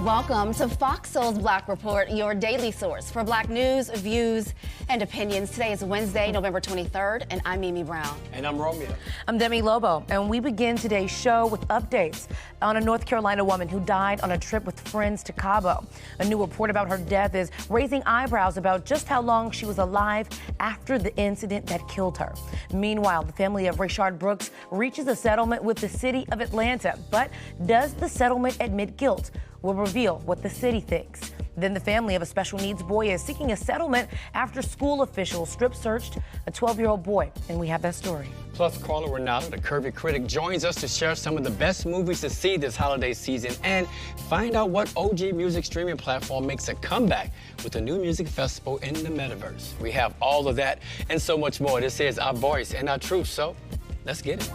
Welcome to FOXSOUL's Black Report, your daily source for Black news, views, and opinions. Today is Wednesday, November 23rd, and I'm Mimi Brown. And I'm Romeo. I'm Demi Lobo, and we begin today's show with updates on a North Carolina woman who died on a trip with friends to Cabo. A new report about her death is raising eyebrows about just how long she was alive after the incident that killed her. Meanwhile, the family of Rayshard Brooks reaches a settlement with the city of Atlanta. But does the settlement admit guilt? We'll reveal what the city thinks. Then the family of a special needs boy is seeking a settlement after school officials strip-searched a 12-year-old boy, and we have that story. Plus, Carla Ronaldo, the curvy critic, joins us to share some of the best movies to see this holiday season and find out what OG music streaming platform makes a comeback with a new music festival in the metaverse. We have all of that and so much more. This is our voice and our truth, so let's get it.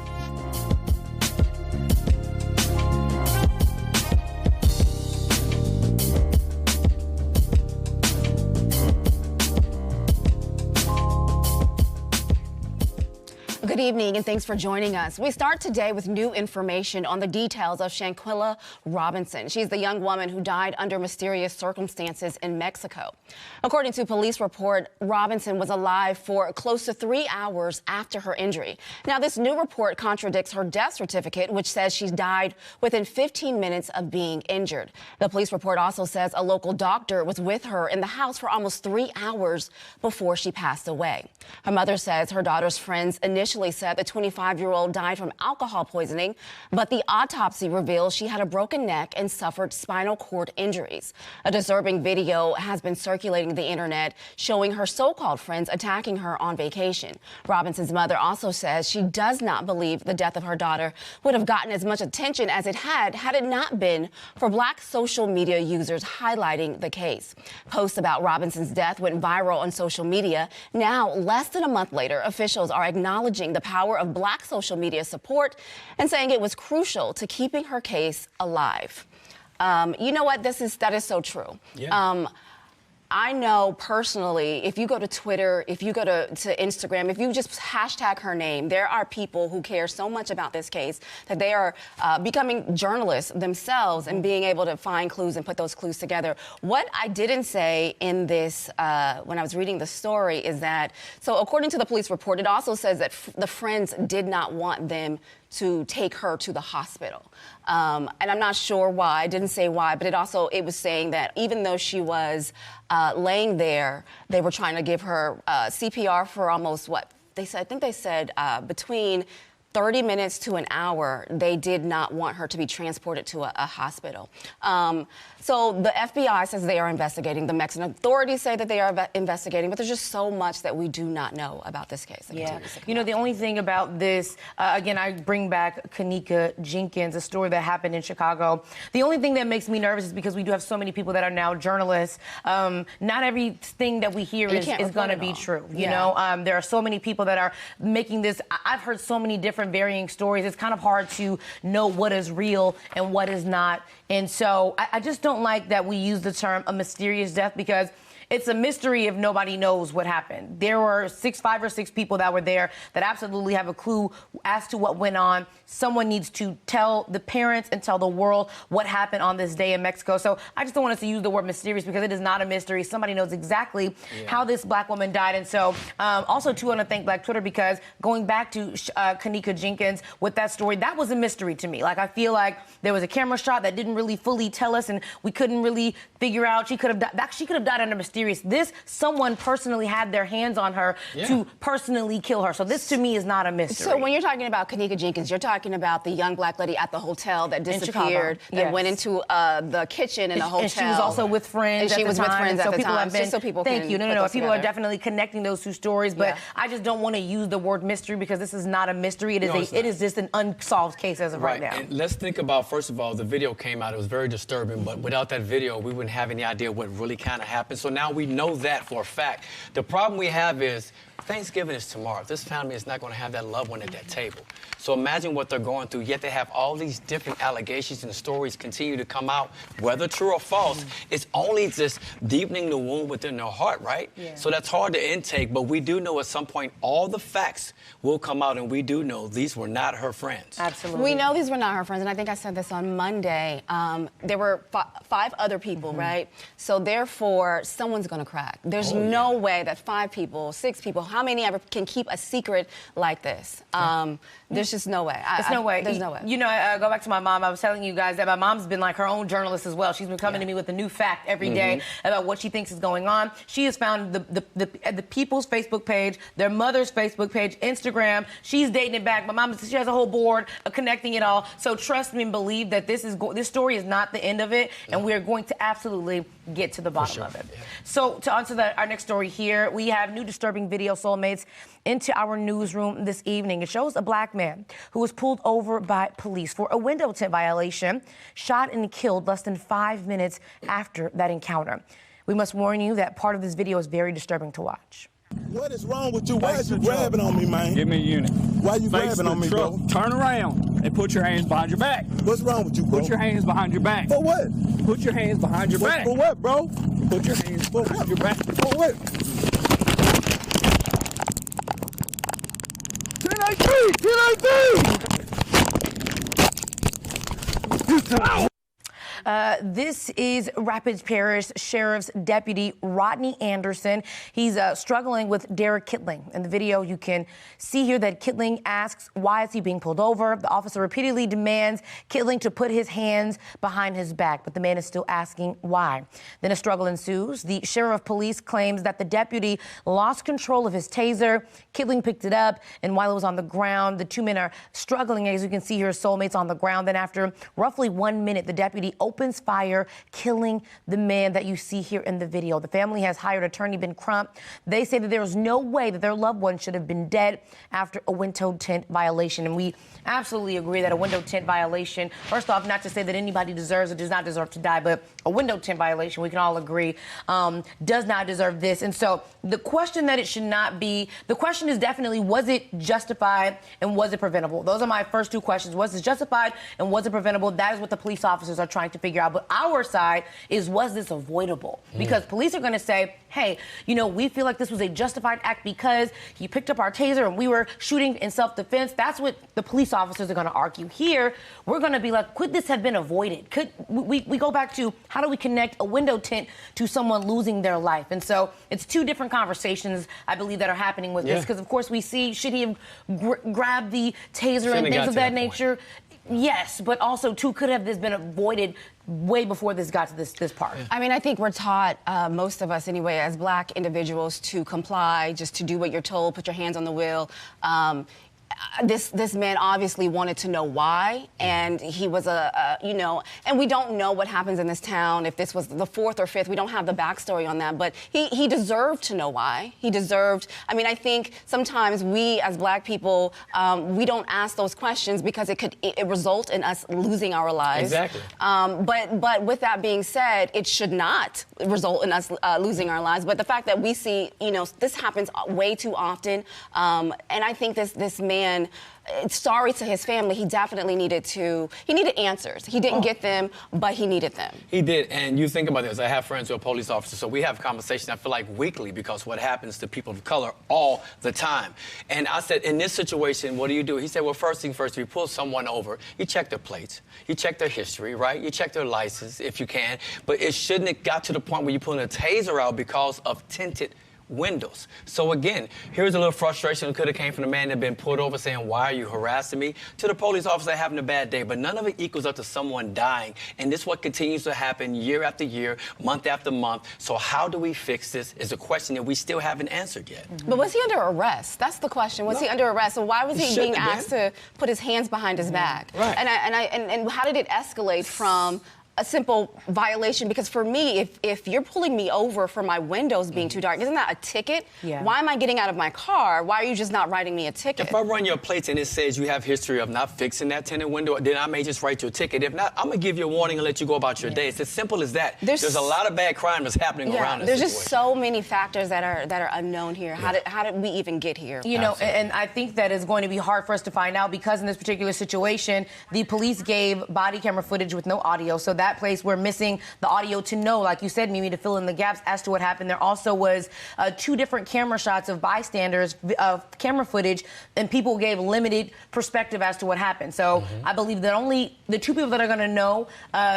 Good evening, and thanks for joining us. We start today with new information on the details of Shanquella Robinson. She's the young woman who died under mysterious circumstances in Mexico. According to police report, Robinson was alive for close to 3 hours after her injury. Now, this new report contradicts her death certificate, which says she died within 15 minutes of being injured. The police report also says a local doctor was with her in the house for almost 3 hours before she passed away. Her mother says her daughter's friends initially said the 25-year-old died from alcohol poisoning, but the autopsy reveals she had a broken neck and suffered spinal cord injuries. A disturbing video has been circulating the internet showing her so-called friends attacking her on vacation. Robinson's mother also says she does not believe the death of her daughter would have gotten as much attention as it had it not been for Black social media users highlighting the case. Posts about Robinson's death went viral on social media. Now, less than a month later, officials are acknowledging the power of Black social media support and saying it was crucial to keeping her case alive. You know what? That is so true. Yeah. I know personally, if you go to Twitter, if you go to Instagram, if you just hashtag her name, there are people who care so much about this case that they are becoming journalists themselves and being able to find clues and put those clues together. What I didn't say in this, when I was reading the story, is that, so according to the police report, it also says that the friends did not want them to take her to the hospital. And I'm not sure why. I didn't say why, but it was saying that even though she was laying there, they were trying to give her CPR for almost I think they said between 30 minutes to an hour. They did not want her to be transported to a hospital. So the FBI says they are investigating. The Mexican authorities say that they are investigating, but there's just so much that we do not know about this case. Yeah. You know, the only thing about this, again, I bring back Kenneka Jenkins, a story that happened in Chicago. The only thing that makes me nervous is because we do have so many people that are now journalists. Not everything that we hear is going to be true. You know, there are so many people that are making this. I've heard so many different varying stories. It's kind of hard to know what is real and what is not. And so I just don't like that we use the term a mysterious death, because it's a mystery if nobody knows what happened. There were 5 or 6 people that were there that absolutely have a clue as to what went on. Someone needs to tell the parents and tell the world what happened on this day in Mexico. So I just don't want us to use the word mysterious, because it is not a mystery. Somebody knows exactly how this Black woman died. And so also, too, I want to thank Black Twitter, because going back to Kenneka Jenkins with that story, that was a mystery to me. Like, I feel like there was a camera shot that didn't really fully tell us, and we couldn't really figure out. She could have died under mysterious. This, someone personally had their hands on her to personally kill her. So this, to me, is not a mystery. So when you're talking about Kenneka Jenkins, you're talking about the young Black lady at the hotel that disappeared, that went into the kitchen in a hotel. And she was also with friends. And she was with friends at the time. Thank you. No. People are definitely connecting those two stories, but I just don't want to use the word mystery, because this is not a mystery. It is just an unsolved case as of right now. And let's think about, first of all, the video came out. It was very disturbing, but without that video, we wouldn't have any idea what really kind of happened. So now Now we know that for a fact. The problem we have is Thanksgiving is tomorrow. This family is not going to have that loved one at that table. So imagine what they're going through, yet they have all these different allegations and stories continue to come out, whether true or false. It's only just deepening the wound within their heart, right? Yeah. So that's hard to intake, but we do know at some point all the facts will come out, and we do know these were not her friends. Absolutely. We know these were not her friends, and I think I said this on Monday. There were 5 other people, right? So therefore, someone's going to crack. There's no way that 5 people, 6 people, how many ever can keep a secret like this? There's just no way. There's no way. There's no way. You know, I go back to my mom. I was telling you guys that my mom's been like her own journalist as well. She's been coming to me with a new fact every day about what she thinks is going on. She has found the people's Facebook page, their mother's Facebook page, Instagram. She's dating it back. My mom, she has a whole board of connecting it all. So trust me and believe that this story is not the end of it, and we're going to absolutely get to the bottom of it. Yeah. So to answer our next story here, we have new disturbing video, Soulmates, into our newsroom this evening. It shows a black man who was pulled over by police for a window tint violation, shot and killed less than 5 minutes after that encounter. We must warn you that part of this video is very disturbing to watch. What is wrong with you? Why is you grabbing on me, man? Give me a unit. Why you grabbing on me, bro? Turn around and put your hands behind your back. What's wrong with you, bro? Put your hands behind your back. For what? Put your hands behind your back. For what, bro? Put your hands behind your back. For what? 10-18! This is Rapids Parish Sheriff's Deputy Rodney Anderson. He's struggling with Derek Kittling. In the video, you can see here that Kittling asks, why is he being pulled over? The officer repeatedly demands Kittling to put his hands behind his back, but the man is still asking why. Then a struggle ensues. The sheriff of police claims that the deputy lost control of his taser. Kittling picked it up, and while it was on the ground, the 2 men are struggling. As you can see here, Soulmates on the ground. Then after roughly 1 minute, the deputy opens fire, killing the man that you see here in the video. The family has hired attorney Ben Crump. They say that there is no way that their loved one should have been dead after a window tint violation. And we absolutely agree that a window tint violation, first off, not to say that anybody deserves or does not deserve to die, but a window tint violation, we can all agree, does not deserve this. And so the question that it should not be, the question is definitely, was it justified and was it preventable? Those are my first 2 questions. Was it justified and was it preventable? That is what the police officers are trying to figure out. But our side is, was this avoidable? Because police are going to say, hey, you know, we feel like this was a justified act because he picked up our taser and we were shooting in self-defense. That's what the police officers are going to argue. Here, we're going to be like, could this have been avoided? Could we go back to how do we connect a window tint to someone losing their life? And so it's 2 different conversations, I believe, that are happening with this. Because, of course, we see, should he have grabbed the taser and things of that nature? Yes, but also, too, could have this been avoided way before this got to this part? I mean, I think we're taught, most of us anyway, as black individuals, to comply, just to do what you're told, put your hands on the wheel. This man obviously wanted to know why, and he was you know, and we don't know what happens in this town. If this was the 4th or 5th, we don't have the backstory on that, but he deserved to know why. He deserved, I mean, I think sometimes we as black people, we don't ask those questions because it could result in us losing our lives. Exactly. But with that being said, it should not result in us losing our lives. But the fact that we see, you know, this happens way too often, and I think this man, sorry to his family, he definitely needed answers. He didn't get them, but he needed them. He did, and you think about this. I have friends who are police officers, so we have conversations, I feel like, weekly, because what happens to people of color all the time. And I said, in this situation, what do you do? He said, well, first thing first, if you pull someone over, you check their plates, you check their history, right? You check their license, if you can, but it shouldn't have got to the point where you're pulling a taser out because of tinted windows. So again, here's a little frustration that could have came from the man that had been pulled over saying, why are you harassing me? To the police officer having a bad day, but none of it equals up to someone dying. And this is what continues to happen year after year, month after month. So how do we fix this is a question that we still haven't answered yet. But was he under arrest? That's the question. Was he under arrest? So why was he being asked to put his hands behind his back? Right. And how did it escalate from a simple violation, because for me, if you're pulling me over for my windows being too dark, isn't that a ticket? Yeah. Why am I getting out of my car? Why are you just not writing me a ticket? If I run your plates and it says you have history of not fixing that tinted window, then I may just write you a ticket. If not, I'm going to give you a warning and let you go about your day. It's as simple as that. There's a lot of bad crime that's happening around us. There's just so many factors that are unknown here. How did we even get here? You know, and I think that is going to be hard for us to find out, because in this particular situation, the police gave body camera footage with no audio. So that place, we're missing the audio to know, like you said, Mimi, to fill in the gaps as to what happened. There also was 2 different camera shots of bystanders, camera footage, and people gave limited perspective as to what happened. So I believe that only the 2 people that are going to know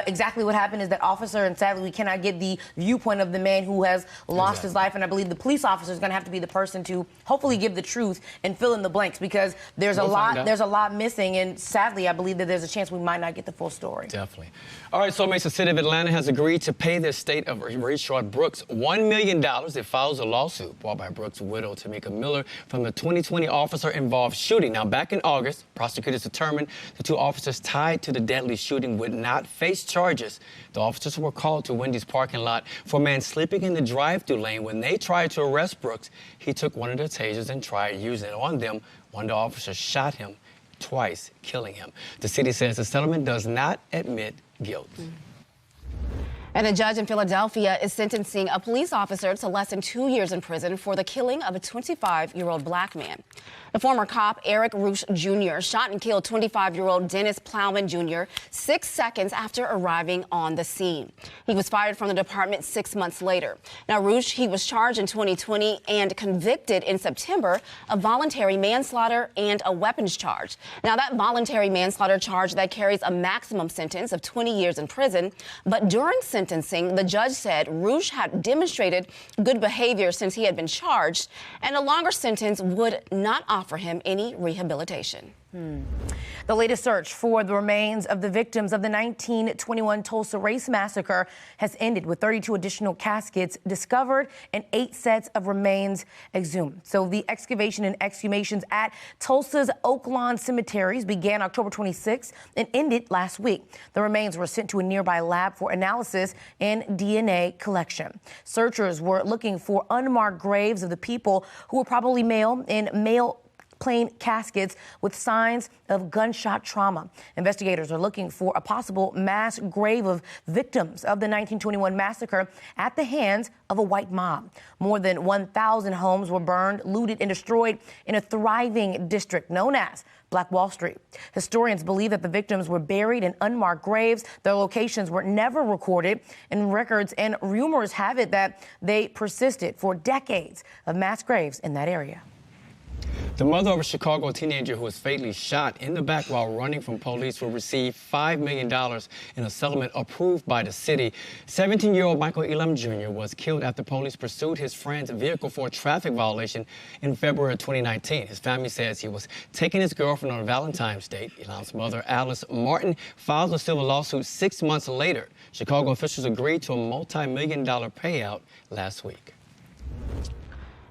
exactly what happened is that officer, and sadly we cannot get the viewpoint of the man who has lost his life. And I believe the police officer is going to have to be the person to hopefully give the truth and fill in the blanks, because there's a lot missing, and sadly I believe that there's a chance we might not get the full story. Definitely. All right, so the city of Atlanta has agreed to pay the estate of Rayshard Brooks $1 million. It follows a lawsuit brought by Brooks' widow, Tamika Miller, from the 2020 officer-involved shooting. Now, back in August, prosecutors determined the 2 officers tied to the deadly shooting would not face charges. The officers were called to Wendy's parking lot for a man sleeping in the drive-thru lane. When they tried to arrest Brooks, he took one of their tasers and tried using it on them. One of the officers shot him twice, killing him. The city says the settlement does not admit guilt. And a judge in Philadelphia is sentencing a police officer to less than 2 years in prison for the killing of a 25-year-old black man. The former cop, Eric Roosh Jr., shot and killed 25-year-old Dennis Plowman Jr. 6 seconds after arriving on the scene. He was fired from the department 6 months later. Now, Roosh, he was charged in 2020 and convicted in September of voluntary manslaughter and a weapons charge. Now, that voluntary manslaughter charge that carries a maximum sentence of 20 years in prison. But during sentencing, the judge said Roosh had demonstrated good behavior since he had been charged, and a longer sentence would not offer him any rehabilitation. The latest search for the remains of the victims of the 1921 Tulsa Race Massacre has ended, with 32 additional caskets discovered and 8 sets of remains exhumed. So the excavation and exhumations at Tulsa's Oak Lawn cemeteries began October 26th and ended last week. The remains were sent to a nearby lab for analysis and DNA collection. Searchers were looking for unmarked graves of the people who were probably male in plain caskets with signs of gunshot trauma. Investigators are looking for a possible mass grave of victims of the 1921 massacre at the hands of a white mob. More than 1,000 homes were burned, looted, and destroyed in a thriving district known as Black Wall Street. Historians believe that the victims were buried in unmarked graves. Their locations were never recorded in records, and rumors have it that they persisted for decades of mass graves in that area. The mother of a Chicago teenager who was fatally shot in the back while running from police will receive $5 million in a settlement approved by the city. 17-year-old Michael Elam Jr. was killed after police pursued his friend's vehicle for a traffic violation in February of 2019. His family says he was taking his girlfriend on Valentine's date. Elam's mother, Alice Martin, filed a civil lawsuit 6 months later. Chicago officials agreed to a multi-million-dollar payout last week.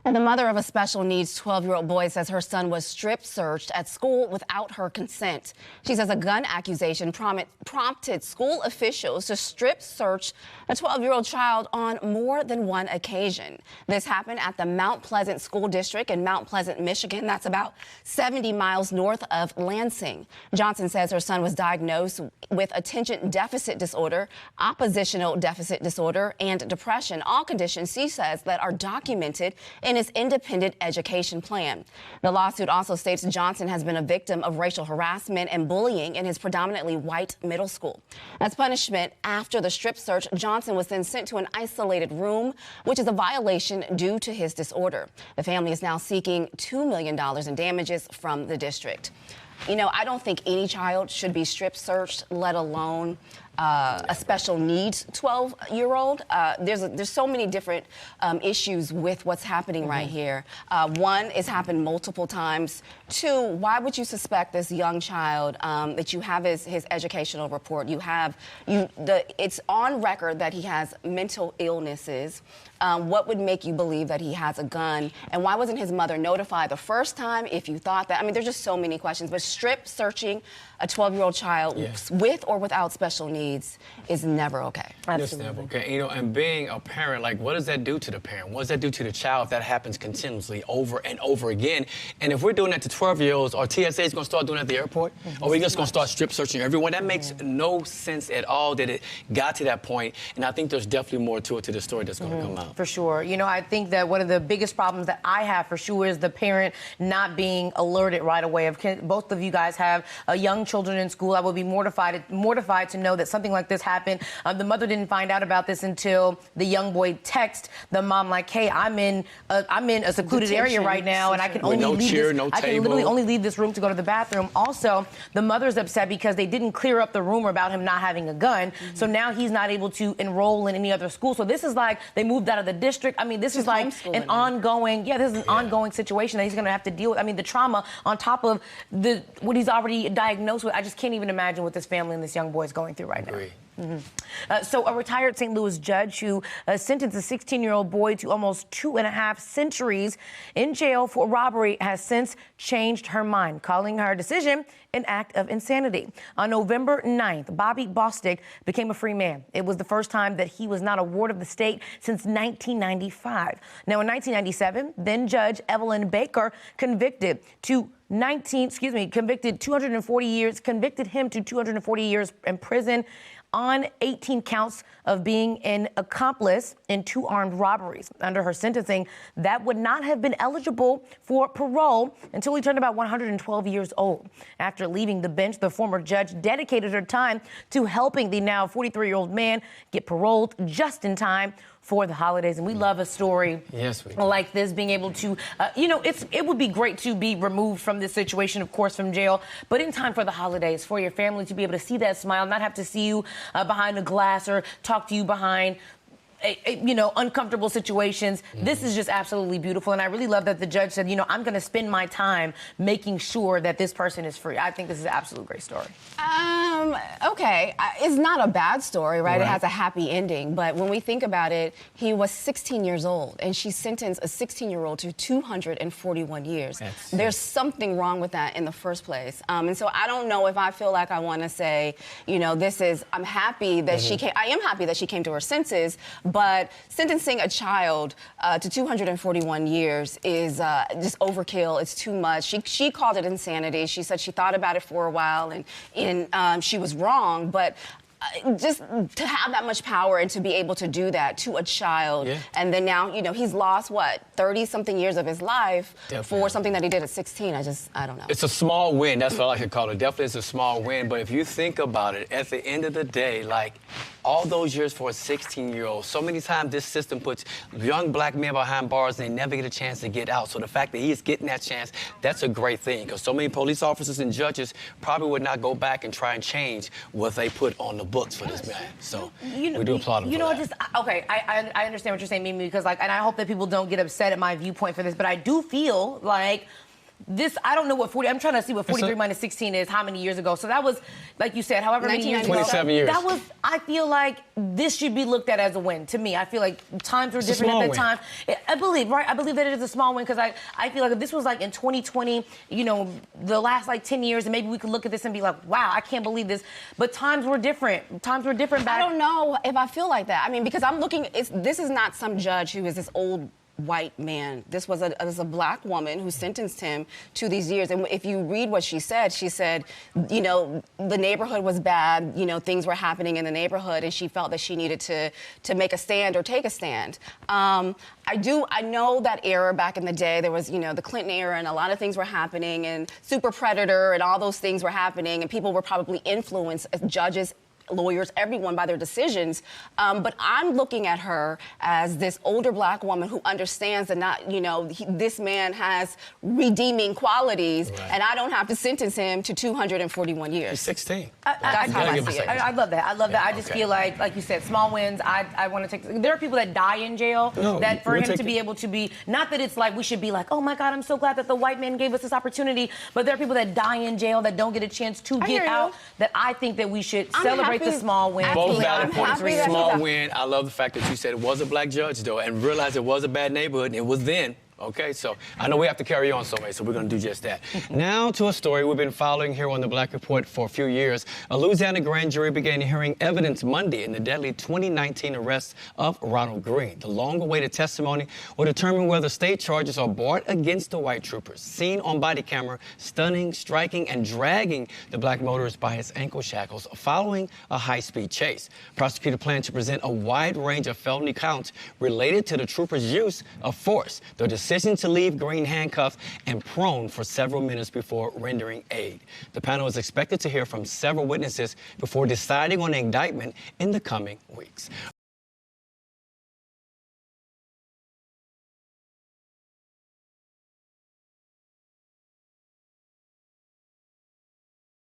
And the mother of a special needs 12-year-old boy says her son was strip searched at school without her consent. She says a gun accusation prompted school officials to strip search a 12-year-old child on more than one occasion. This happened at the Mount Pleasant School District in Mount Pleasant, Michigan. That's about 70 miles north of Lansing. Johnson says her son was diagnosed with attention deficit disorder, oppositional deficit disorder, and depression, all conditions she says that are documented in his independent education plan. The lawsuit also states Johnson has been a victim of racial harassment and bullying in his predominantly white middle school. As punishment after the strip search, Johnson was then sent to an isolated room, which is a violation due to his disorder. The family is now seeking $2 million in damages from the district. You know, I don't think any child should be strip searched, let alone a special needs 12-year-old. There's so many different issues with what's happening right here. One, it's happened multiple times. Two, why would you suspect this young child that you have his educational report? It's on record that he has mental illnesses. What would make you believe that he has a gun? And why wasn't his mother notified the first time if you thought that? I mean, there's just so many questions. But strip searching a 12-year-old child with or without special needs needs is never okay. It's never okay. You know, and being a parent, like, what does that do to the parent? What does that do to the child if that happens continuously over and over again? And if we're doing that to 12-year-olds, or TSA is going to start doing it at the airport, or we're just going to start strip searching everyone, that makes no sense at all that it got to that point. And I think there's definitely more to it, to the story that's going to come out. For sure. You know, I think that one of the biggest problems that I have for sure is the parent not being alerted right away. Both of you guys have young children in school. I would be mortified to know that something like this happened. The mother didn't find out about this until the young boy texted the mom like, "Hey, I'm in a secluded area right now, and I can only I can literally only leave this room to go to the bathroom." Also, the mother's upset because they didn't clear up the rumor about him not having a gun. So now he's not able to enroll in any other school. So this is like they moved out of the district. I mean, this is like an ongoing, this is an ongoing situation that he's going to have to deal with. I mean, the trauma on top of what he's already diagnosed with. I just can't even imagine what this family and this young boy is going through right now. So a retired St. Louis judge who sentenced a 16-year-old boy to almost 2.5 centuries in jail for robbery has since changed her mind, calling her decision an act of insanity. On November 9th, Bobby Bostic became a free man. It was the first time that he was not a ward of the state since 1995. Now, in 1997, then Judge Evelyn Baker convicted him to 240 years in prison on 18 counts of being an accomplice in 2 armed robberies. Under her sentencing, that would not have been eligible for parole until he turned about 112 years old. After leaving the bench, the former judge dedicated her time to helping the now 43-year-old man get paroled just in time for the holidays. And we love a story like this, being able to, it would be great to be removed from this situation, of course, from jail, but in time for the holidays, for your family to be able to see that smile, not have to see you behind a glass or talk to you behind uncomfortable situations. This is just absolutely beautiful. And I really love that the judge said, I'm going to spend my time making sure that this person is free. I think this is an absolute great story. Okay. It's not a bad story, right? It has a happy ending. But when we think about it, he was 16 years old, and she sentenced a 16-year-old to 241 years. There's something wrong with that in the first place. And so I don't know if I feel like I want to say, I'm happy that she came. I am happy that she came to her senses. But sentencing a child to 241 years is just overkill. It's too much. She called it insanity. She said she thought about it for a while, and she was wrong. But just to have that much power and to be able to do that to a child, and then now, he's lost, 30-something years of his life for something that he did at 16. I don't know. It's a small win. That's what I like to call it. Definitely it's a small win. But if you think about it, at the end of the day, all those years for a 16-year-old, so many times this system puts young black men behind bars and they never get a chance to get out. So the fact that he's getting that chance, that's a great thing, because so many police officers and judges probably would not go back and try and change what they put on the books for this man. So we do applaud him for that. I understand what you're saying, Mimi, because and I hope that people don't get upset at my viewpoint for this, but I do feel like this, I don't know what 40, I'm trying to see what 43 minus 16 is, how many years ago. So that was, like you said, however many years ago. 27 years. That was, I feel like this should be looked at as a win. To me, I feel like times were different at that time. I believe that it is a small win, because I feel like if this was in 2020, the last 10 years, and maybe we could look at this and be like, wow, I can't believe this. But times were different. Times were different back. I don't know if I feel like that. I mean, because I'm looking, this is not some judge who is this old white man. This was a black woman who sentenced him to these years. And if you read what she said, the neighborhood was bad, things were happening in the neighborhood, and she felt that she needed to make a stand or take a stand. I know that era back in the day, there was, the Clinton era, and a lot of things were happening, and Super Predator and all those things were happening, and people were probably influenced, judges, lawyers, everyone, by their decisions. But I'm looking at her as this older black woman who understands that this man has redeeming qualities, and I don't have to sentence him to 241 years. He's 16. That's how I see it. I love that. I just feel like you said, small wins. I want to take. There are people that die in jail. That for him to be able to be, not that it's like we should be like, oh my God, I'm so glad that the white man gave us this opportunity. But there are people that die in jail that don't get a chance to get out. That I think that we should celebrate the small win. Both valid points. Small win. I love the fact that you said it was a black judge, though, and realized it was a bad neighborhood, and it was then. Okay, so I know we have to carry on, so we're going to do just that. Now to a story we've been following here on the Black Report for a few years. A Louisiana grand jury began hearing evidence Monday in the deadly 2019 arrest of Ronald Greene. The long-awaited testimony will determine whether state charges are brought against the white troopers, seen on body camera stunning, striking, and dragging the black motorist by his ankle shackles following a high-speed chase. Prosecutors plan to present a wide range of felony counts related to the troopers' use of force. The decision to leave Greene handcuffed and prone for several minutes before rendering aid. The panel is expected to hear from several witnesses before deciding on an indictment in the coming weeks.